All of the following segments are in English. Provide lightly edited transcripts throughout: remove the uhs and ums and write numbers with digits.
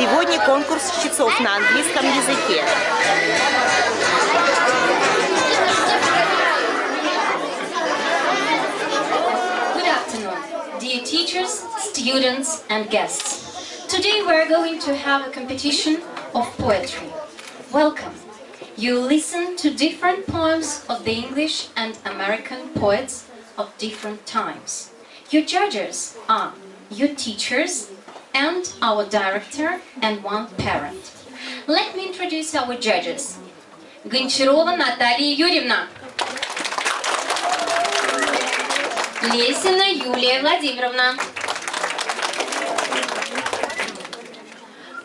Сегодня конкурс чтецов на английском языке. Good afternoon, dear teachers, students and guests. Today we are going to have a competition of poetry. Welcome. You listen to different poems of the English and American poets of different times. Your judges are your teachers and our director and one parent. Let me introduce our judges. Гончарова Наталья Юрьевна. Лесина Юлия Владимировна.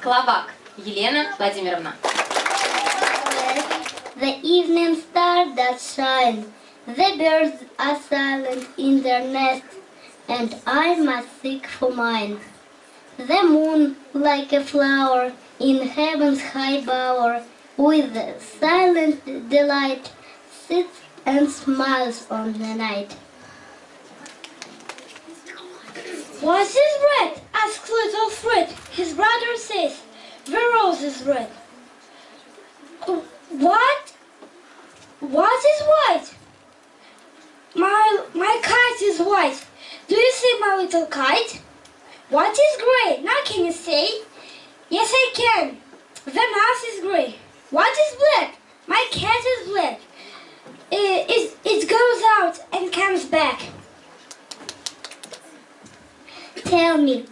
Кловак Елена Владимировна. The evening star does shine, the birds are silent in their nests, and I must seek for mine. The moon, like a flower in heaven's high bower, with silent delight, sits and smiles on the night. "What is red?" asks little Fred. His brother says, "The rose is red." What is white? My kite is white. Do you see my little kite? What is gray? Now can you say? Yes, I can. The mouse is gray. What is black? My cat is black. It goes out and comes back. Tell me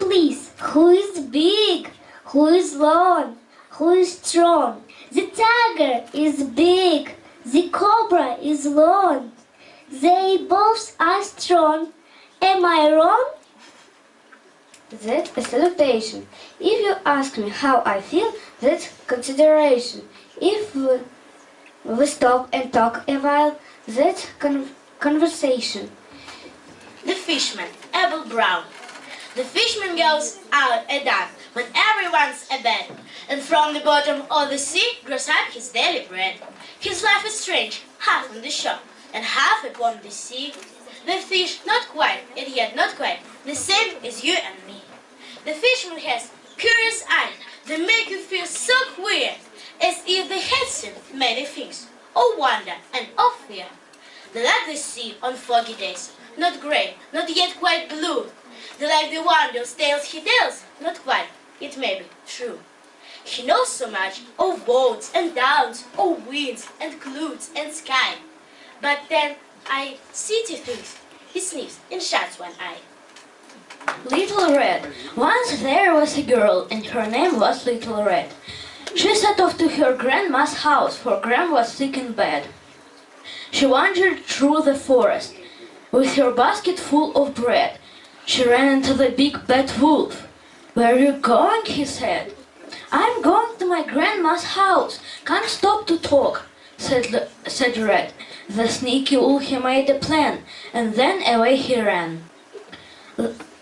please, who is big, who is long, who is strong? The tiger is big, the cobra is long. They both are strong. Am I wrong? That's a salutation. If you ask me how I feel, that's consideration. If we stop and talk a while, that's conversation. The fisherman, Abel Brown. The fisherman goes out at dark when everyone's abed, and from the bottom of the sea grows up his daily bread. His life is strange, half on the shore and half upon the sea. The fish not quite, and yet not quite, the same as you and me. The fisherman has curious eyes that make you feel so queer, as if they had seen many things, of wonder and of fear. They like the sea on foggy days, not grey, not yet quite blue. They like the wondrous tales he tells, not quite, it may be true. He knows so much of boats and downs, of winds and clouds and sky. But then I see two things. He sniffs and shuts one eye. Little Red. Once there was a girl, and her name was Little Red. She set off to her grandma's house, for Gran was sick in bed. She wandered through the forest with her basket full of bread. She ran into the big bad wolf. "Where are you going?" he said. "I'm going to my grandma's house. Can't stop to talk," said Red. The sneaky wolf, he made a plan, and then away he ran.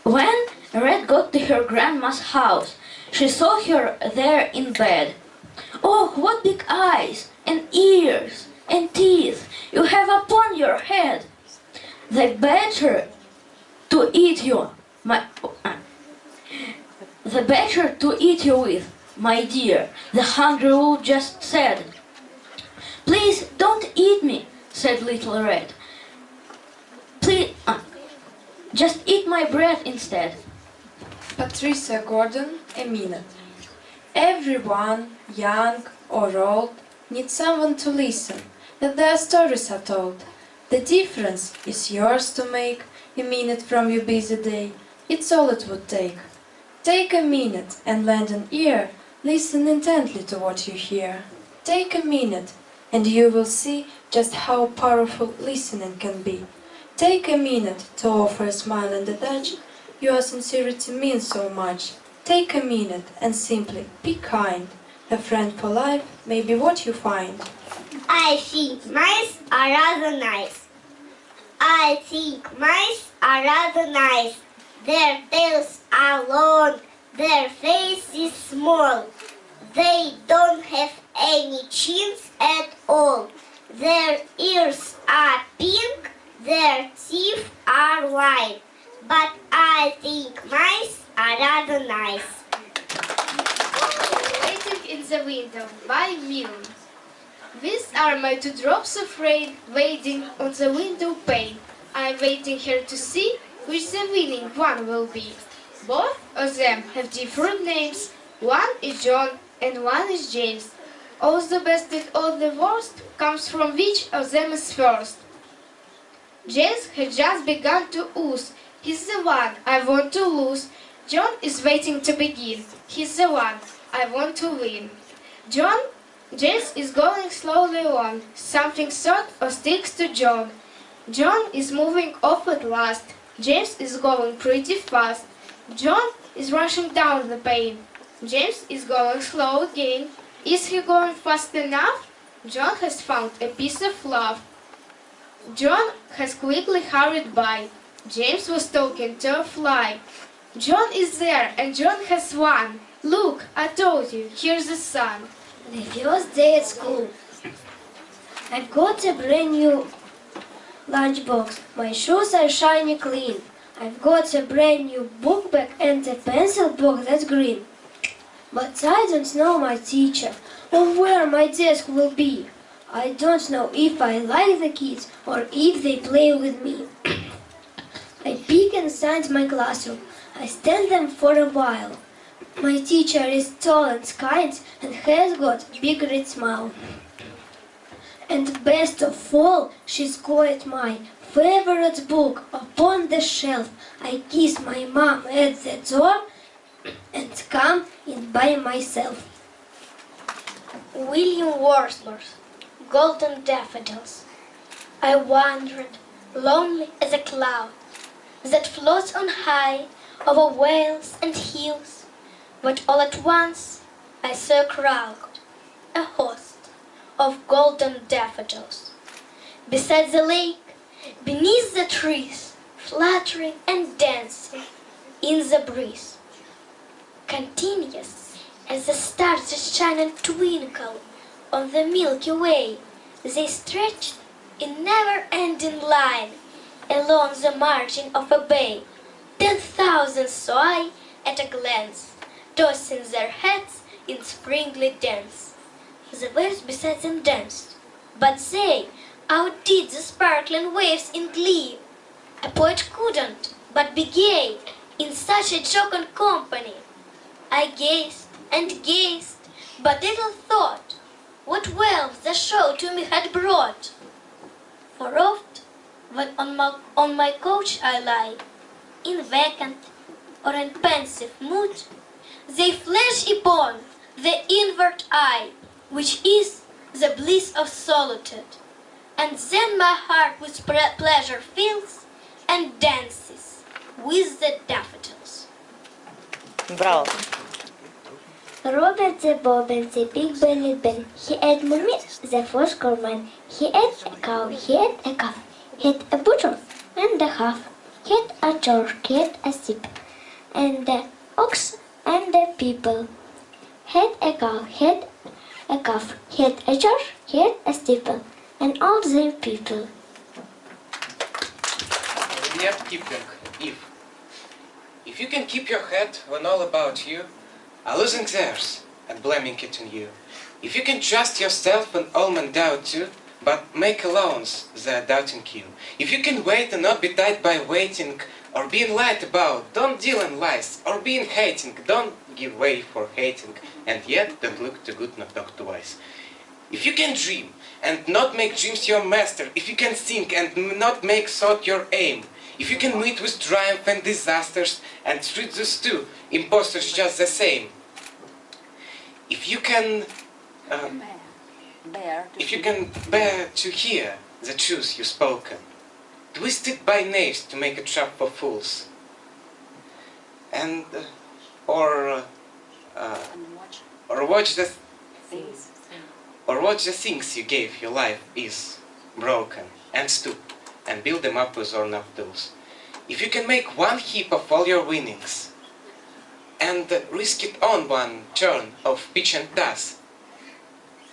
When Red got to her grandma's house, she saw her there in bed. "Oh, what big eyes and ears and teeth you have upon your head! The better to eat you, with, my dear," the hungry wolf just said. "Please don't eat me," said Little Red. "Please, just eat my bread instead." Patricia Gordon, a minute. Everyone, young or old, needs someone to listen, that their stories are told. The difference is yours to make, a minute from your busy day. It's all it would take. Take a minute and lend an ear, listen intently to what you hear. Take a minute and you will see just how powerful listening can be. Take a minute to offer a smile and a touch. Your sincerity means so much. Take a minute and simply be kind. A friend for life may be what you find. I think mice are rather nice. I think mice are rather nice. Their tails are long, their faces small. They don't have any chins at all. Their ears are pink, their teeth are white. But I think mice are rather nice. in the window by Milne. These are my two drops of rain waiting on the window pane. I'm waiting here to see which the winning one will be. Both of them have different names. One is John and one is James. All the best and all the worst comes from which of them is first. James had just begun to ooze. He's the one I want to lose. John is waiting to begin. He's the one I want to win. James is going slowly on. Something sort of sticks to John. John is moving off at last. James is going pretty fast. John is rushing down the pane. James is going slow again. Is he going fast enough? John has found a piece of love. John has quickly hurried by. James was talking to a fly. John is there and John has won. Look, I told you, here's the sun. The first day at school. I've got a brand new lunchbox. My shoes are shiny clean. I've got a brand new book bag and a pencil box that's green. But I don't know my teacher or where my desk will be. I don't know if I like the kids or if they play with me. I peek inside my classroom. I stand there for a while. My teacher is tall and kind and has got a big red smile. And best of all, she's got my favorite book upon the shelf. I kiss my mom at the door and come in by myself. William Wordsworth, Golden Daffodils. I wandered, lonely as a cloud that floats on high over vales and hills, but all at once I saw a crowd, a host of golden daffodils. Beside the lake, beneath the trees, fluttering and dancing in the breeze. Continuous as the stars that shine and twinkle on the Milky Way, they stretched in never-ending line along the margin of a bay. 10,000 saw I at a glance, tossing their heads in springly dance. The waves beside them danced, but they outdid the sparkling waves in glee. A poet couldn't but be gay in such a jocund company. I gazed and gazed, but little thought what wealth the show to me had brought. For oft, when on my couch I lie, in vacant or in pensive mood, they flash upon the inward eye, which is the bliss of solitude. And then my heart with pleasure fills and dances with the daffodils. Браво. Robert the Bob and the Big Bellied Ben. He ate mummy, the fourscore man. He ate a cow, he ate a calf. He ate a butcher and a half. He ate a church, he ate a sheep. And the ox and the people. He ate a cow, he ate a calf. He ate a church, he ate a steeple. And all the people. Rudyard Kipling, If you can keep your head when all about you are losing theirs and blaming it on you. If you can trust yourself when all men doubt you, but make allowance they're doubting you. If you can wait and not be tied by waiting or being lied about, don't deal in lies, or being hating, don't give way for hating, and yet don't look too good, not talk too wise. If you can dream and not make dreams your master, if you can think and not make thought your aim, if you can meet with triumph and disasters and treat those two imposters just the same, if you can bear to hear the truth you've spoken, twisted by knaves to make a trap for fools, and or watch the things you gave your life is broken, and stoop and build them up with worn-up tools. If you can make one heap of all your winnings and risk it on one turn of pitch and toss,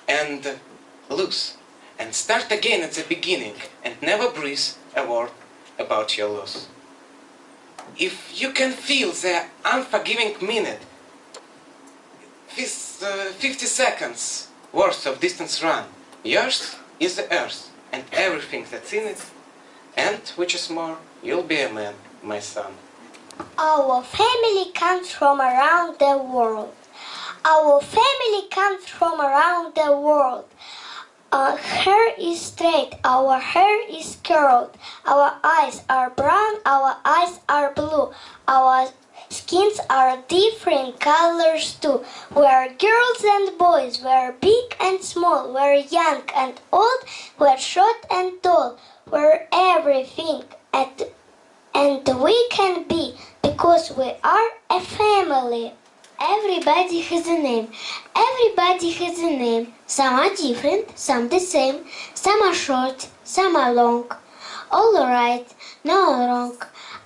and lose, and start again at the beginning, and never breathe a word about your loss. If you can feel the unforgiving minute, 50 seconds worth of distance run. Yours is the earth and everything that's in it. And, which is more, you'll be a man, my son. Our family comes from around the world. Our family comes from around the world. Our hair is straight, our hair is curled. Our eyes are brown, our eyes are blue. Our skins are different colors too. We are girls and boys, we are big and small, we are young and old, we are short and tall. We are everything and we can be because we are a family. Everybody has a name. Everybody has a name. Some are different, some the same. Some are short, some are long. All right, no wrong.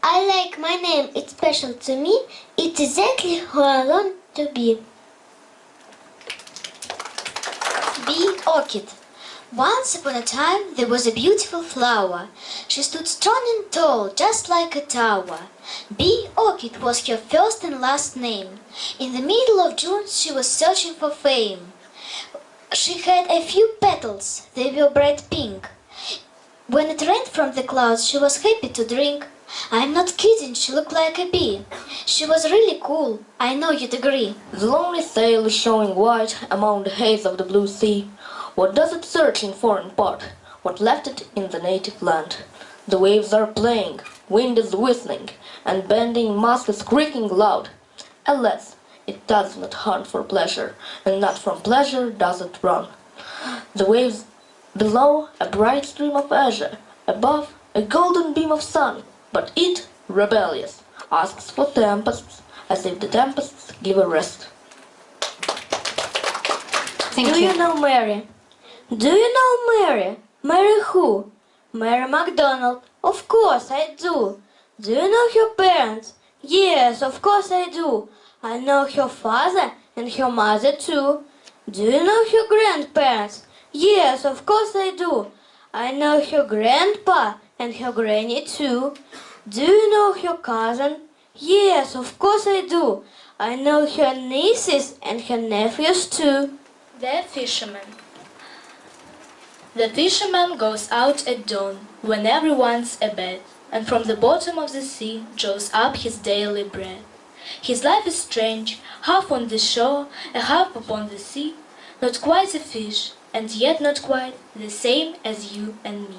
I like my name, it's special to me. It's exactly who I want to be. Be orchid. Once upon a time there was a beautiful flower. She stood strong and tall, just like a tower. Bee Orchid was her first and last name. In the middle of June she was searching for fame. She had a few petals, they were bright pink. When it rained from the clouds she was happy to drink. I'm not kidding, she looked like a bee. She was really cool, I know you'd agree. The lonely sail is showing white among the haze of the blue sea. What does it search in foreign port? What left it in the native land? The waves are playing, wind is whistling, and bending mast is creaking loud. Alas, it does not hunt for pleasure, and not from pleasure does it run. The waves below, a bright stream of azure, above, a golden beam of sun, but it, rebellious, asks for tempests, as if the tempests give a rest. Do you know Mary? Do you know Mary? Mary who? Mary MacDonald. Of course I do. Do you know her parents? Yes, of course I do. I know her father and her mother too. Do you know her grandparents? Yes, of course I do. I know her grandpa and her granny too. Do you know her cousin? Yes, of course I do. I know her nieces and her nephews too. The fisherman. The fisherman goes out at dawn, when everyone's abed, and from the bottom of the sea draws up his daily bread. His life is strange, half on the shore, and half upon the sea, not quite a fish, and yet not quite the same as you and me.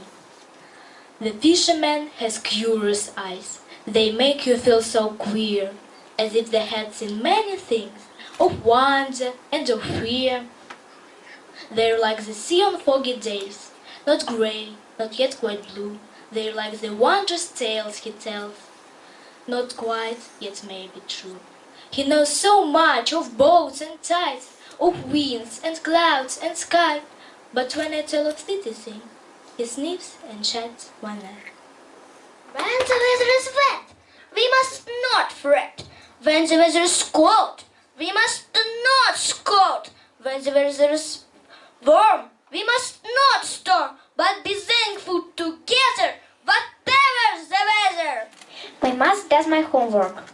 The fisherman has curious eyes. They make you feel so queer, as if they had seen many things, of wonder and of fear. They're like the sea on foggy days, not grey, not yet quite blue. They're like the wondrous tales he tells, not quite, yet maybe true. He knows so much of boats and tides, of winds and clouds and sky, but when I tell of city things, he sniffs and shuts one eye. When the weather is wet, we must not fret. When the weather is cold, we must not scold. When the weather is warm, we must not storm, but be thankful together, whatever the weather. My mother does my homework.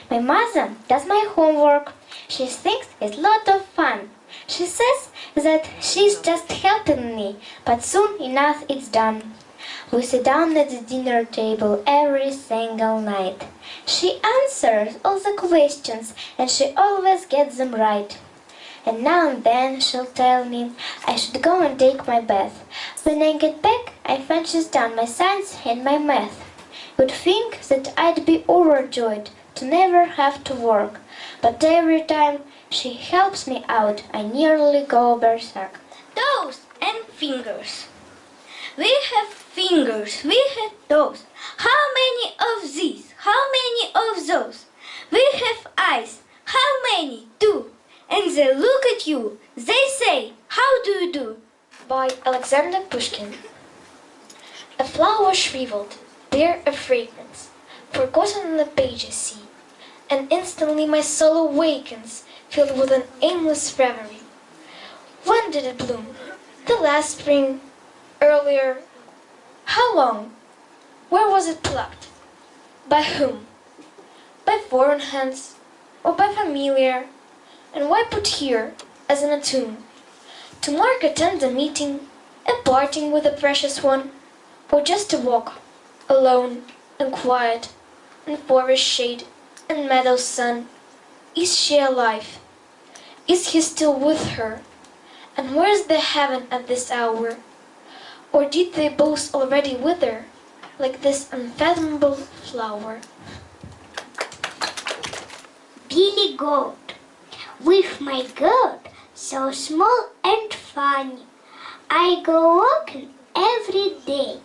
My mother does my homework. She thinks it's a lot of fun. She says that she's just helping me, but soon enough it's done. We sit down at the dinner table every single night. She answers all the questions and she always gets them right. And now and then she'll tell me I should go and take my bath. When I get back, I find she's done my science and my math. You'd think that I'd be overjoyed to never have to work, but every time she helps me out, I nearly go berserk. Toes and fingers. We have fingers, we have toes. How many of these? How many of those? We have eyes. How many? Two. And they look at you. They say, how do you do? By Alexander Pushkin. A flower shriveled, bare of fragrance, forgotten on the pages see, and instantly my soul awakens, filled with an aimless reverie. When did it bloom? The last spring? Earlier? How long? Where was it plucked? By whom? By foreign hands? Or by familiar? And why put here, as in a tomb? To mark a tender meeting, a parting with a precious one, or just to walk, alone and quiet, in forest shade and meadow sun? Is she alive? Is he still with her? And where's the heaven at this hour? Or did they both already wither, like this unfathomable flower? Billy Goat. With my goat, so small and funny, I go walking every day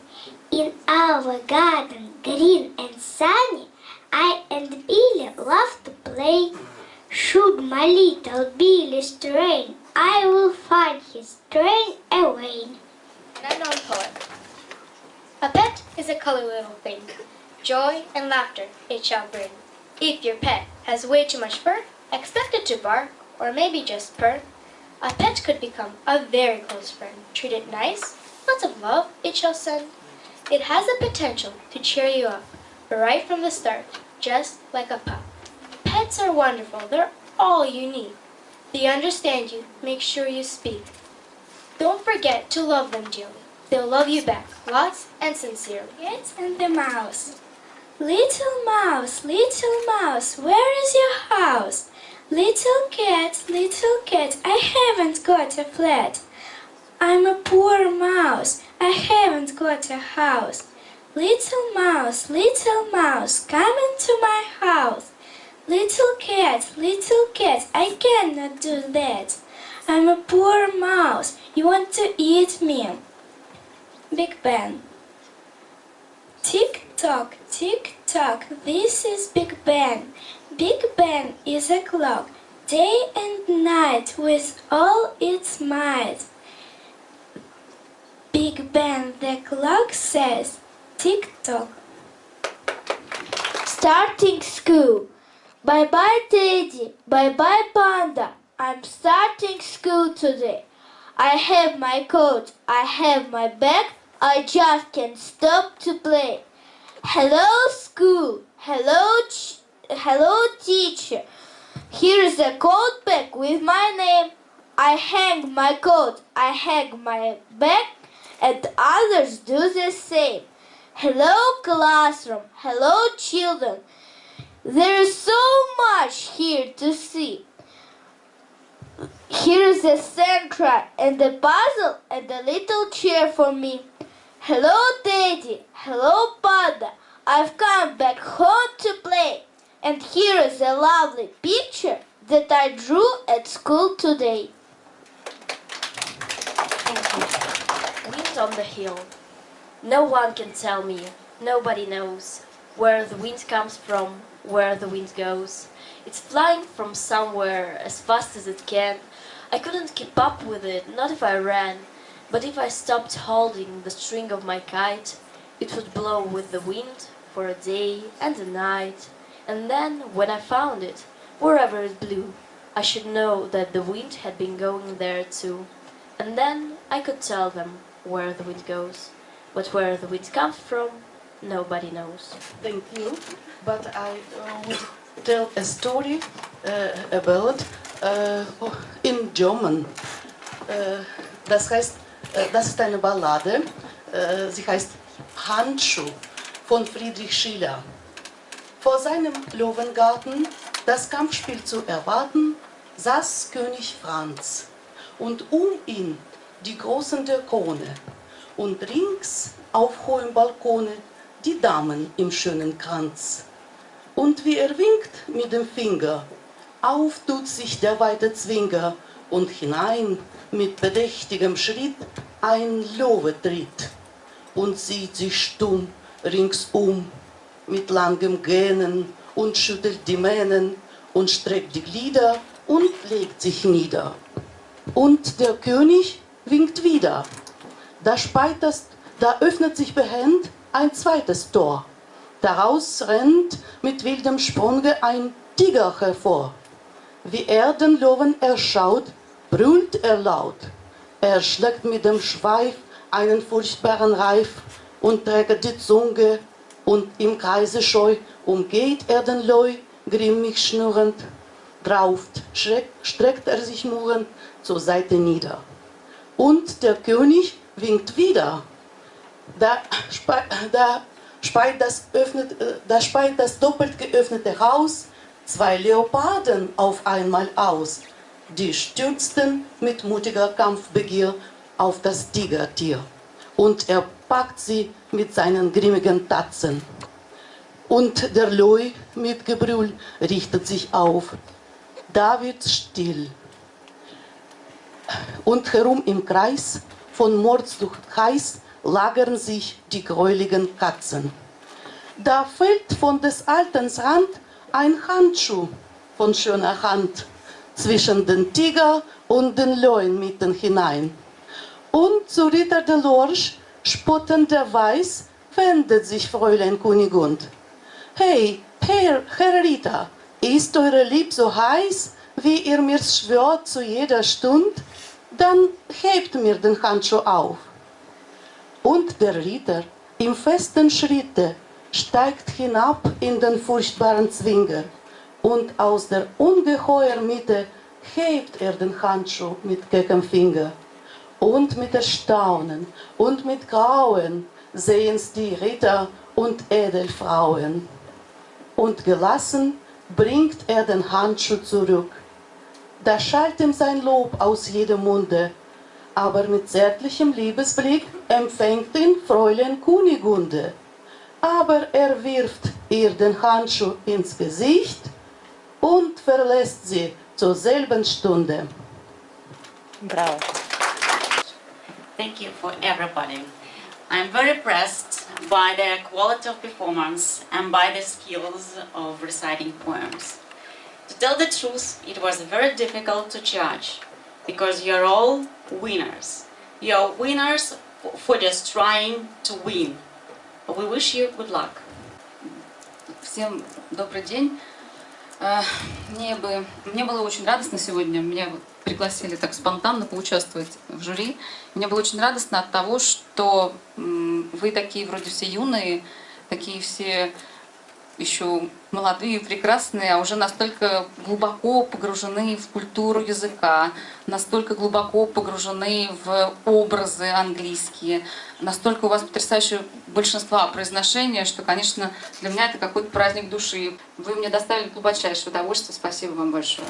in our garden, green and sunny. I and Billy love to play. Should my little Billy strain, I will find his strain away. An unknown poet. A pet is a color little thing. Joy and laughter it shall bring. If your pet has way too much fur, expect it to bark or maybe just purr. A pet could become a very close friend. Treat it nice, lots of love it shall send. It has the potential to cheer you up right from the start, just like a pup. Pets are wonderful, they're all you need. They understand you, make sure you speak. Don't forget to love them dearly. They'll love you back, lots and sincerely. Cat and the mouse. Little mouse, where is your house? Little cat, I haven't got a flat. I'm a poor mouse, I haven't got a house. Little mouse, come into my house. Little cat, I cannot do that. I'm a poor mouse, you want to eat me. Big Ben. Tick tock, this is Big Ben. Big Ben is a clock, day and night with all its might. Big Ben, the clock says, tick tock. Starting school. Bye-bye Teddy, bye-bye Panda. I'm starting school today. I have my coat, I have my bag, I just can't stop to play. Hello school, hello teacher. Here's a coat bag with my name. I hang my coat, I hang my bag, and others do the same. Hello classroom, hello children. There is so much here to see. Here is a sandcry and a puzzle and a little chair for me. Hello Daddy, hello Panda, I've come back home to play. And here is a lovely picture that I drew at school today. Wind on the hill. No one can tell me, nobody knows where the wind comes from, where the wind goes. It's flying from somewhere as fast as it can. I couldn't keep up with it, not if I ran. But if I stopped holding the string of my kite, it would blow with the wind for a day and a night. And then, when I found it, wherever it blew, I should know that the wind had been going there too. And then I could tell them where the wind goes. But where the wind comes from, nobody knows. Thank you. But I would tell a story about in German. Das heißt, das ist eine Ballade. Sie heißt Handschuh von Friedrich Schiller. Vor seinem Löwengarten, das Kampfspiel zu erwarten, saß König Franz und ihn die Großen der Krone und rings auf hohem Balkone die Damen im schönen Kranz. Und wie er winkt mit dem Finger, auf tut sich der weite Zwinger und hinein mit bedächtigem Schritt ein Löwe tritt und sieht sich stumm ringsum mit langem Gähnen und schüttelt die Mähnen und streckt die Glieder und legt sich nieder. Und der König winkt wieder. Da öffnet sich behend ein zweites Tor. Daraus rennt mit wildem Sprunge ein Tiger hervor. Wie er den Löwen erschaut, brüllt er laut. Er schlägt mit dem Schweif einen furchtbaren Reif und trägt die Zunge und im Kreise scheu umgeht er den Leu, grimmig schnurrend. Drauf streckt sich murrend zur Seite nieder. Und der König winkt wieder. Da speit das doppelt geöffnete Haus 2 Leoparden auf einmal aus. Die stürzten mit mutiger Kampfbegier auf das Tigertier. Und er packt sie mit seinen grimmigen Tatzen. Und der Leu mit Gebrüll richtet sich auf. Da wird's still. Und herum im Kreis, von Mordsucht heiß, lagern sich die gräuligen Katzen. Da fällt von des Altens Rand ein Handschuh von schöner Hand zwischen den Tiger und den Leuen mitten hinein. Und zu Ritter de Lorsch, spottenderweis, wendet sich Fräulein Kunigund. Hey, Herr Ritter, ist eure Lieb so heiß, wie ihr mir's schwört zu jeder Stund? Dann hebt mir den Handschuh auf. Und der Ritter im festen Schritte steigt hinab in den furchtbaren Zwinger. Und aus der ungeheuren Mitte hebt er den Handschuh mit keckem Finger. Und mit Erstaunen und mit Grauen sehen's die Ritter und Edelfrauen. Und gelassen bringt er den Handschuh zurück. Da schallt ihm sein Lob aus jedem Munde, aber mit zärtlichem Liebesblick empfängt ihn Fräulein Kunigunde. Aber er wirft ihr den Handschuh ins Gesicht und verlässt sie zur selben Stunde. Bravo. Thank you for everybody. I'm very impressed by the quality of performance and by the skills of reciting poems. To tell the truth, it was very difficult to judge, because you're all winners. You're winners for just trying to win. We wish you good luck. Всем добрый день. Мне было очень радостно сегодня. Меня пригласили так спонтанно поучаствовать в жюри. Мне было очень радостно от того, что вы такие вроде все юные, такие все еще молодые, прекрасные, а уже настолько глубоко погружены в культуру языка, настолько глубоко погружены в образы английские, настолько у вас потрясающее большинство произношения, что, конечно, для меня это какой-то праздник души. Вы мне доставили глубочайшее удовольствие. Спасибо вам большое.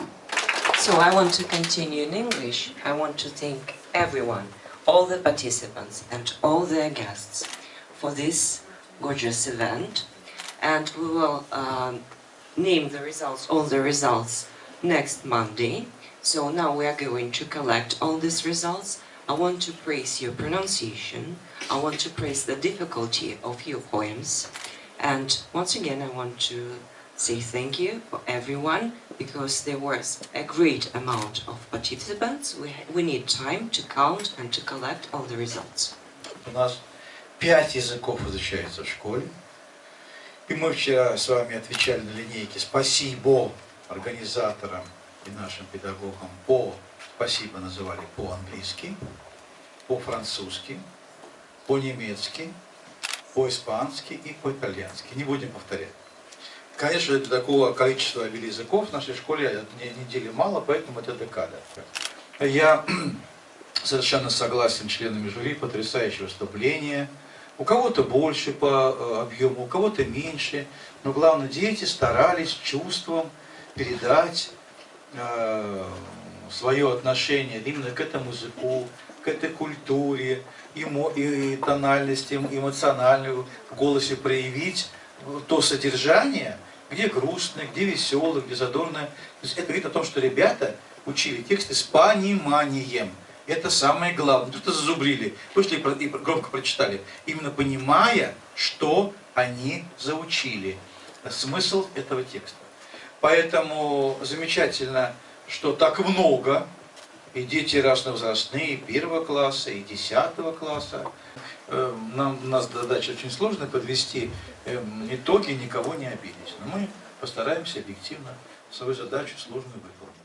So I want to continue in English. I want to thank everyone, all the participants and all their guests for this gorgeous event. And we will name the results, all the results, next Monday. So now we are going to collect all these results. I want to praise your pronunciation. I want to praise the difficulty of your poems. And once again, I want to say thank you for everyone, because there was a great amount of participants. We need time to count and to collect all the results. У нас 5 языков изучается в школе. И мы вчера с вами отвечали на линейке «Спасибо» организаторам и нашим педагогам. «Спасибо» называли по-английски, по-французски, по-немецки, по-испански и по-итальянски. Не будем повторять. Конечно, для такого количества языков в нашей школе недели мало, поэтому это декада. Я совершенно согласен с членами жюри, потрясающее выступление. У кого-то больше по объему, у кого-то меньше. Но главное, дети старались чувством передать свое отношение именно к этому языку, к этой культуре, и тональность эмоциональную в голосе проявить то содержание, где грустное, где веселое, где задорное. То есть это говорит о том, что ребята учили тексты с пониманием. Это самое главное. Тут зазубрили, вышли и громко прочитали, именно понимая, что они заучили. Смысл этого текста. Поэтому замечательно, что так много, и дети разновозрастные, и 1 класса, и 10 класса. У нас задача очень сложная, подвести итоги, никого не обидеть. Но мы постараемся объективно свою задачу сложную выполнить.